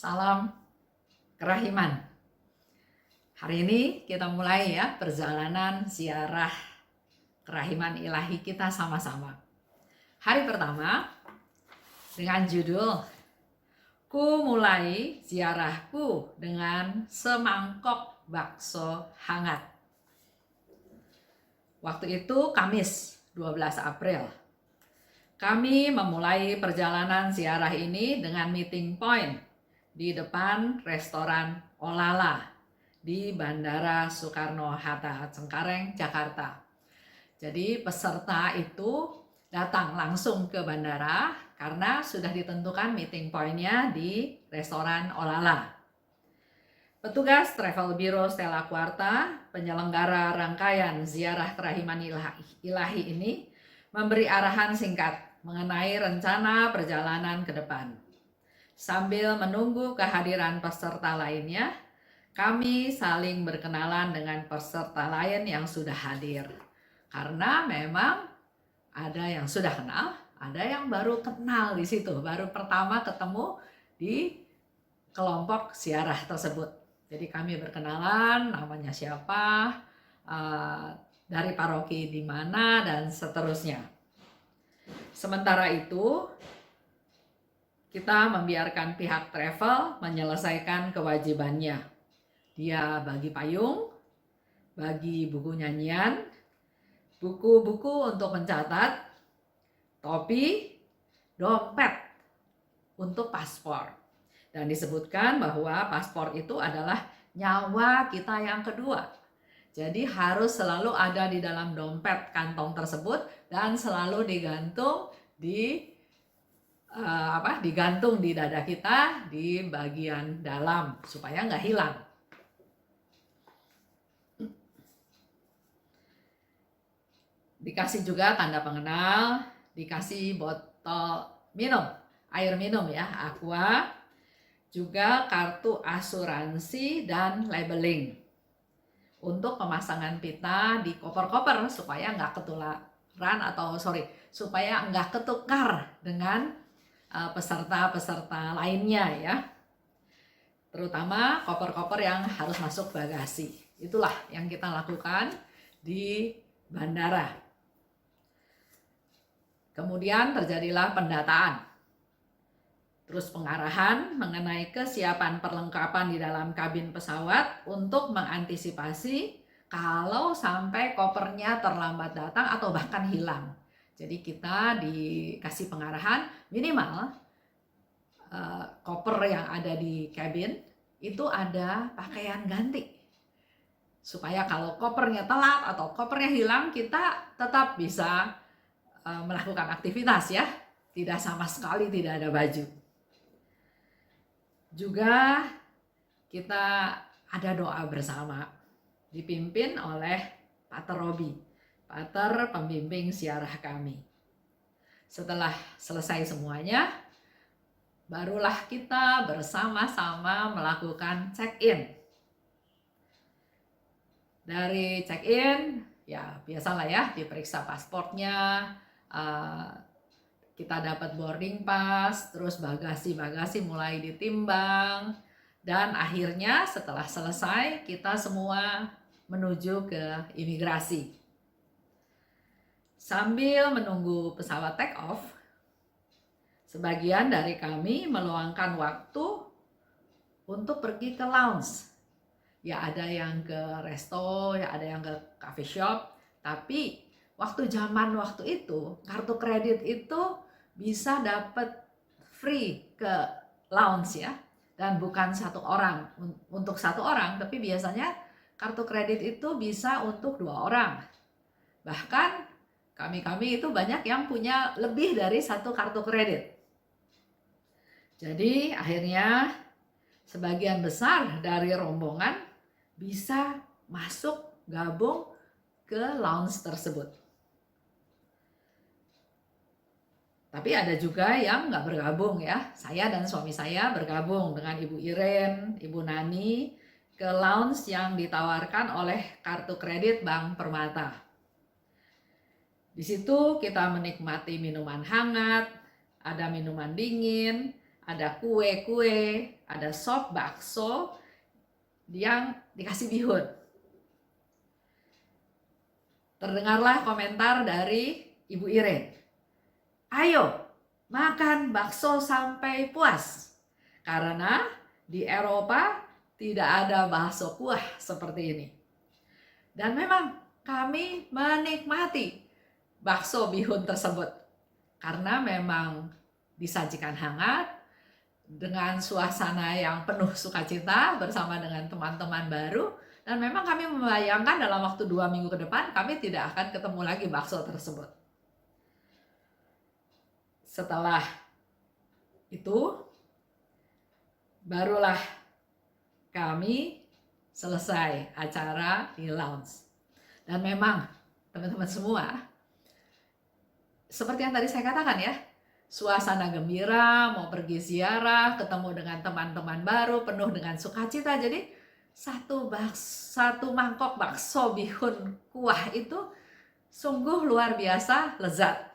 Salam kerahiman. Hari ini kita mulai ya perjalanan ziarah kerahiman ilahi kita sama-sama. Hari pertama dengan judul Ku mulai ziarahku dengan semangkok bakso hangat. Waktu itu Kamis 12 April. Kami memulai perjalanan ziarah ini dengan meeting point di depan restoran Olala di Bandara Soekarno-Hatta, Cengkareng, Jakarta. Jadi peserta itu datang langsung ke bandara karena sudah ditentukan meeting point-nya di restoran Olala. Petugas Travel Bureau Stella Quarta, penyelenggara rangkaian ziarah kerahiman ilahi ini, memberi arahan singkat mengenai rencana perjalanan ke depan. Sambil menunggu kehadiran peserta lainnya, kami saling berkenalan dengan peserta lain yang sudah hadir. Karena memang ada yang sudah kenal, ada yang baru kenal di situ, baru pertama ketemu di kelompok ziarah tersebut. Jadi kami berkenalan, namanya siapa, dari paroki di mana, dan seterusnya. Sementara itu, kita membiarkan pihak travel menyelesaikan kewajibannya. Dia bagi payung, bagi buku nyanyian, buku-buku untuk mencatat, topi, dompet untuk paspor. Dan disebutkan bahwa paspor itu adalah nyawa kita yang kedua. Jadi harus selalu ada di dalam dompet kantong tersebut dan selalu digantung digantung di dada kita di bagian dalam supaya nggak hilang. Dikasih juga tanda pengenal, dikasih botol minum, air minum ya, aqua, juga kartu asuransi dan labeling untuk pemasangan pita di koper-koper supaya nggak supaya nggak ketukar dengan peserta-peserta lainnya ya, terutama koper-koper yang harus masuk bagasi. Itulah yang kita lakukan di bandara. Kemudian terjadilah pendataan, terus pengarahan mengenai kesiapan perlengkapan di dalam kabin pesawat untuk mengantisipasi kalau sampai kopernya terlambat datang atau bahkan hilang. Jadi kita dikasih pengarahan minimal koper yang ada di kabin itu ada pakaian ganti. Supaya kalau kopernya telat atau kopernya hilang, kita tetap bisa melakukan aktivitas ya. Tidak sama sekali tidak ada baju. Juga kita ada doa bersama dipimpin oleh Pater Robi, Pater pembimbing ziarah kami. Setelah selesai semuanya, barulah kita bersama-sama melakukan check-in. Dari check-in, ya biasalah ya, diperiksa pasportnya, kita dapat boarding pass, terus bagasi-bagasi mulai ditimbang, dan akhirnya setelah selesai kita semua menuju ke imigrasi. Sambil menunggu pesawat take off, sebagian dari kami meluangkan waktu untuk pergi ke lounge. Ya ada yang ke resto, ya ada yang ke coffee shop, tapi waktu itu kartu kredit itu bisa dapat free ke lounge ya, dan bukan untuk satu orang, tapi biasanya kartu kredit itu bisa untuk 2 orang. Bahkan kami itu banyak yang punya lebih dari 1 kartu kredit. Jadi akhirnya sebagian besar dari rombongan bisa masuk gabung ke lounge tersebut. Tapi ada juga yang nggak bergabung ya. Saya dan suami saya bergabung dengan Ibu Iren, Ibu Nani ke lounge yang ditawarkan oleh kartu kredit Bank Permata. Di situ kita menikmati minuman hangat, ada minuman dingin, ada kue-kue, ada sop bakso yang dikasih bihun. Terdengarlah komentar dari Ibu Iren. Ayo, makan bakso sampai puas. Karena di Eropa tidak ada bakso kuah seperti ini. Dan memang kami menikmati bakso bihun tersebut. Karena memang disajikan hangat, dengan suasana yang penuh sukacita bersama dengan teman-teman baru. Dan memang kami membayangkan dalam waktu 2 minggu ke depan kami tidak akan ketemu lagi bakso tersebut. Setelah itu barulah kami selesai acara di lounge. Dan memang teman-teman semua, seperti yang tadi saya katakan ya, suasana gembira, mau pergi ziarah, ketemu dengan teman-teman baru, penuh dengan sukacita. Jadi satu mangkok bakso bihun kuah itu sungguh luar biasa lezat.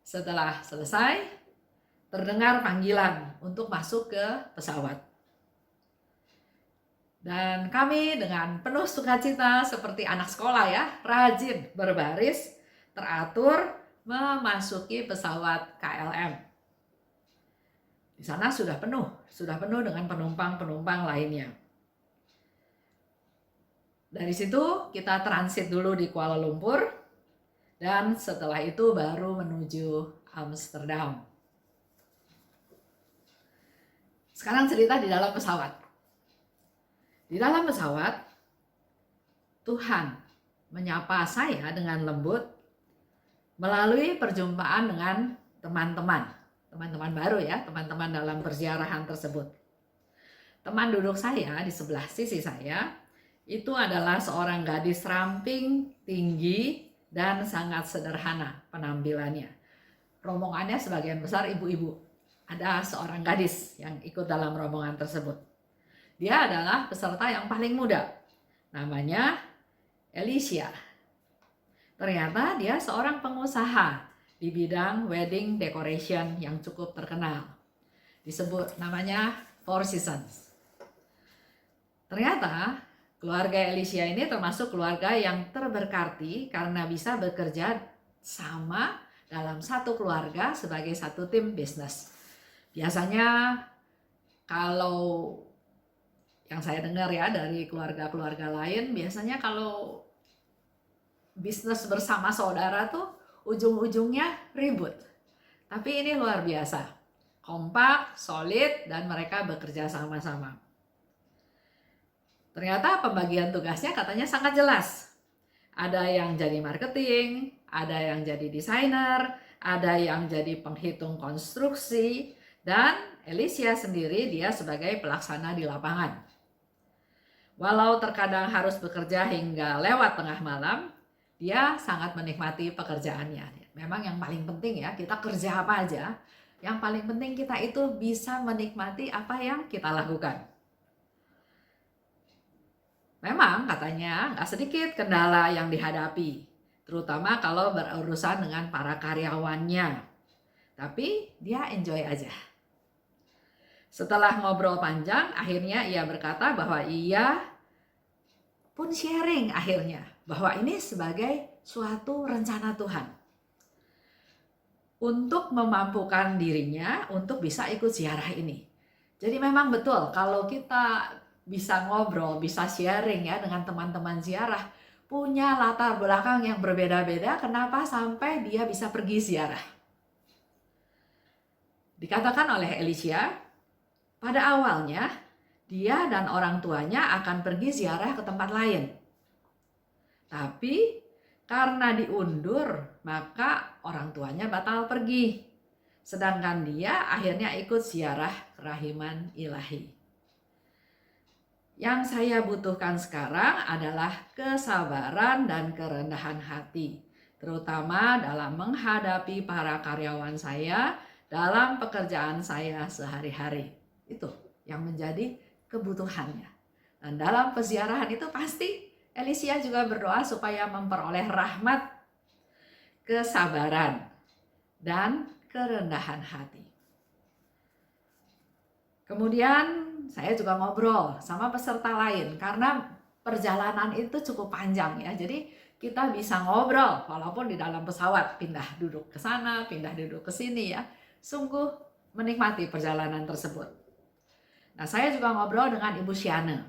Setelah selesai, terdengar panggilan untuk masuk ke pesawat. Dan kami dengan penuh sukacita seperti anak sekolah ya, rajin berbaris, teratur, memasuki pesawat KLM. Di sana sudah penuh dengan penumpang-penumpang lainnya. Dari situ kita transit dulu di Kuala Lumpur, dan setelah itu baru menuju Amsterdam. Sekarang cerita di dalam pesawat. Di dalam pesawat, Tuhan menyapa saya dengan lembut melalui perjumpaan dengan teman-teman baru ya, teman-teman dalam perziarahan tersebut. Teman duduk saya di sebelah sisi saya itu adalah seorang gadis ramping, tinggi, dan sangat sederhana penampilannya. Rombongannya sebagian besar ibu-ibu. Ada seorang gadis yang ikut dalam rombongan tersebut. Dia adalah peserta yang paling muda. Namanya Alicia. Ternyata dia seorang pengusaha di bidang wedding decoration yang cukup terkenal. Disebut namanya Four Seasons. Ternyata keluarga Alicia ini termasuk keluarga yang terberkati karena bisa bekerja sama dalam satu keluarga sebagai satu tim bisnis. Biasanya kalau yang saya dengar ya dari keluarga-keluarga lain, biasanya kalau bisnis bersama saudara tuh ujung-ujungnya ribut. Tapi ini luar biasa, kompak, solid, dan mereka bekerja sama-sama. Ternyata pembagian tugasnya katanya sangat jelas. Ada yang jadi marketing, ada yang jadi desainer, ada yang jadi penghitung konstruksi, dan Alicia sendiri dia sebagai pelaksana di lapangan. Walau terkadang harus bekerja hingga lewat tengah malam, dia sangat menikmati pekerjaannya. Memang yang paling penting ya, kita kerja apa aja, yang paling penting kita itu bisa menikmati apa yang kita lakukan. Memang katanya nggak sedikit kendala yang dihadapi, terutama kalau berurusan dengan para karyawannya. Tapi dia enjoy aja. Setelah ngobrol panjang, akhirnya ia berkata bahwa ia pun sharing akhirnya bahwa ini sebagai suatu rencana Tuhan untuk memampukan dirinya untuk bisa ikut ziarah ini. Jadi memang betul kalau kita bisa ngobrol, bisa sharing ya dengan teman-teman ziarah, punya latar belakang yang berbeda-beda, kenapa sampai dia bisa pergi ziarah. Dikatakan oleh Alicia, pada awalnya, dia dan orang tuanya akan pergi ziarah ke tempat lain. Tapi karena diundur, maka orang tuanya batal pergi. Sedangkan dia akhirnya ikut ziarah kerahiman ilahi. Yang saya butuhkan sekarang adalah kesabaran dan kerendahan hati, terutama dalam menghadapi para karyawan saya dalam pekerjaan saya sehari-hari. Itu yang menjadi kebutuhannya. Dan dalam peziarahan itu pasti Alicia juga berdoa supaya memperoleh rahmat, kesabaran, dan kerendahan hati. Kemudian saya juga ngobrol sama peserta lain karena perjalanan itu cukup panjang ya. Jadi kita bisa ngobrol walaupun di dalam pesawat, pindah duduk ke sana, pindah duduk ke sini ya. Sungguh menikmati perjalanan tersebut. Nah, saya juga ngobrol dengan Ibu Siana.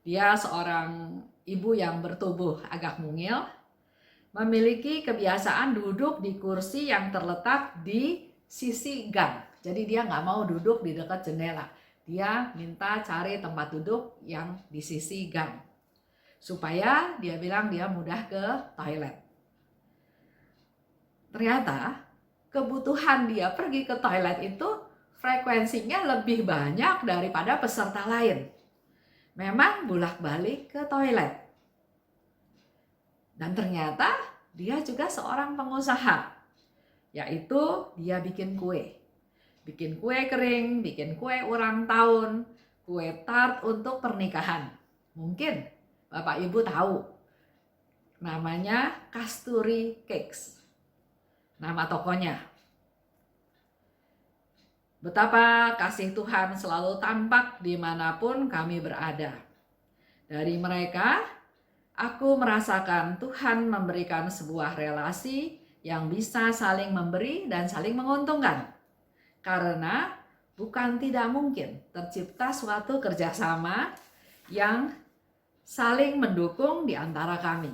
Dia seorang ibu yang bertubuh agak mungil, memiliki kebiasaan duduk di kursi yang terletak di sisi gang. Jadi dia nggak mau duduk di dekat jendela. Dia minta cari tempat duduk yang di sisi gang. Supaya dia bilang dia mudah ke toilet. Ternyata kebutuhan dia pergi ke toilet itu frekuensinya lebih banyak daripada peserta lain. Memang bolak-balik ke toilet. Dan ternyata dia juga seorang pengusaha. Yaitu dia bikin kue. Bikin kue kering, bikin kue ulang tahun, kue tart untuk pernikahan. Mungkin Bapak Ibu tahu. Namanya Kasturi Cakes. Nama tokonya. Betapa kasih Tuhan selalu tampak dimanapun kami berada. Dari mereka, aku merasakan Tuhan memberikan sebuah relasi yang bisa saling memberi dan saling menguntungkan. Karena bukan tidak mungkin tercipta suatu kerjasama yang saling mendukung di antara kami.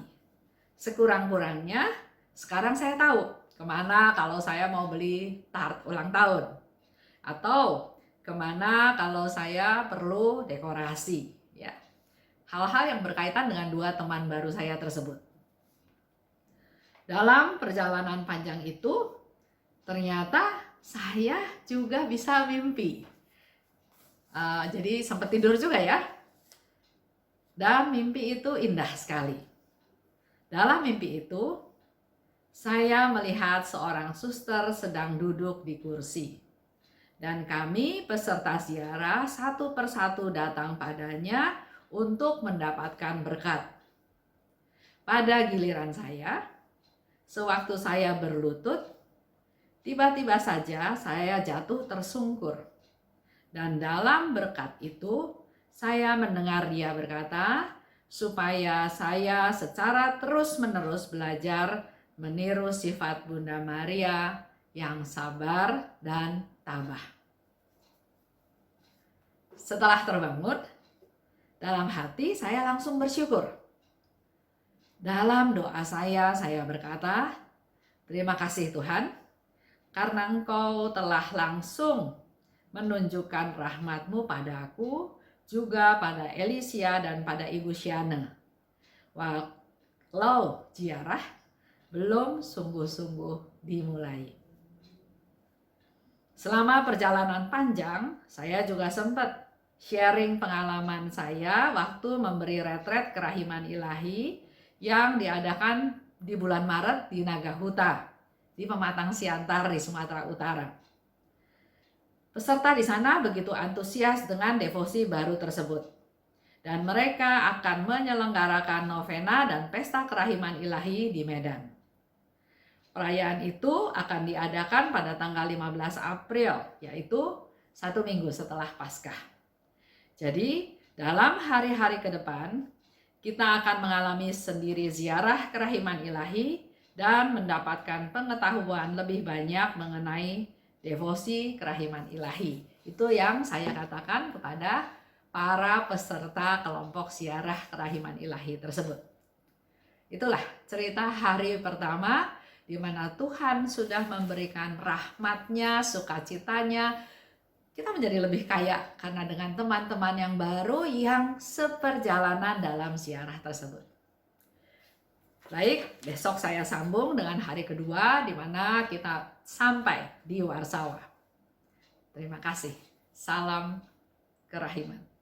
Sekurang-kurangnya, sekarang saya tahu kemana kalau saya mau beli tart ulang tahun. Atau kemana kalau saya perlu dekorasi. Ya. Hal-hal yang berkaitan dengan dua teman baru saya tersebut. Dalam perjalanan panjang itu, ternyata saya juga bisa mimpi. Jadi sempat tidur juga ya. Dan mimpi itu indah sekali. Dalam mimpi itu, saya melihat seorang suster sedang duduk di kursi. Dan kami peserta ziarah satu persatu datang padanya untuk mendapatkan berkat. Pada giliran saya, sewaktu saya berlutut, tiba-tiba saja saya jatuh tersungkur. Dan dalam berkat itu, saya mendengar dia berkata, supaya saya secara terus-menerus belajar meniru sifat Bunda Maria yang sabar dan tabah. Setelah terbangun, dalam hati saya langsung bersyukur. Dalam doa saya berkata, terima kasih Tuhan, karena Engkau telah langsung menunjukkan rahmat-Mu padaku, juga pada Elisia dan pada Ibu Siana. Walau ziarah belum sungguh-sungguh dimulai. Selama perjalanan panjang, saya juga sempat sharing pengalaman saya waktu memberi retret kerahiman ilahi yang diadakan di bulan Maret di Nagahuta, di Pematang Siantar di Sumatera Utara. Peserta di sana begitu antusias dengan devosi baru tersebut. Dan mereka akan menyelenggarakan novena dan pesta kerahiman ilahi di Medan. Perayaan itu akan diadakan pada tanggal 15 April, yaitu 1 minggu setelah Paskah. Jadi, dalam hari-hari ke depan, kita akan mengalami sendiri ziarah kerahiman ilahi dan mendapatkan pengetahuan lebih banyak mengenai devosi kerahiman ilahi. Itu yang saya katakan kepada para peserta kelompok ziarah kerahiman ilahi tersebut. Itulah cerita hari pertama di mana Tuhan sudah memberikan rahmat-Nya, sukacitanya. Kita menjadi lebih kaya karena dengan teman-teman yang baru yang seperjalanan dalam ziarah tersebut. Baik, besok saya sambung dengan hari kedua di mana kita sampai di Warsawa. Terima kasih. Salam kerahiman.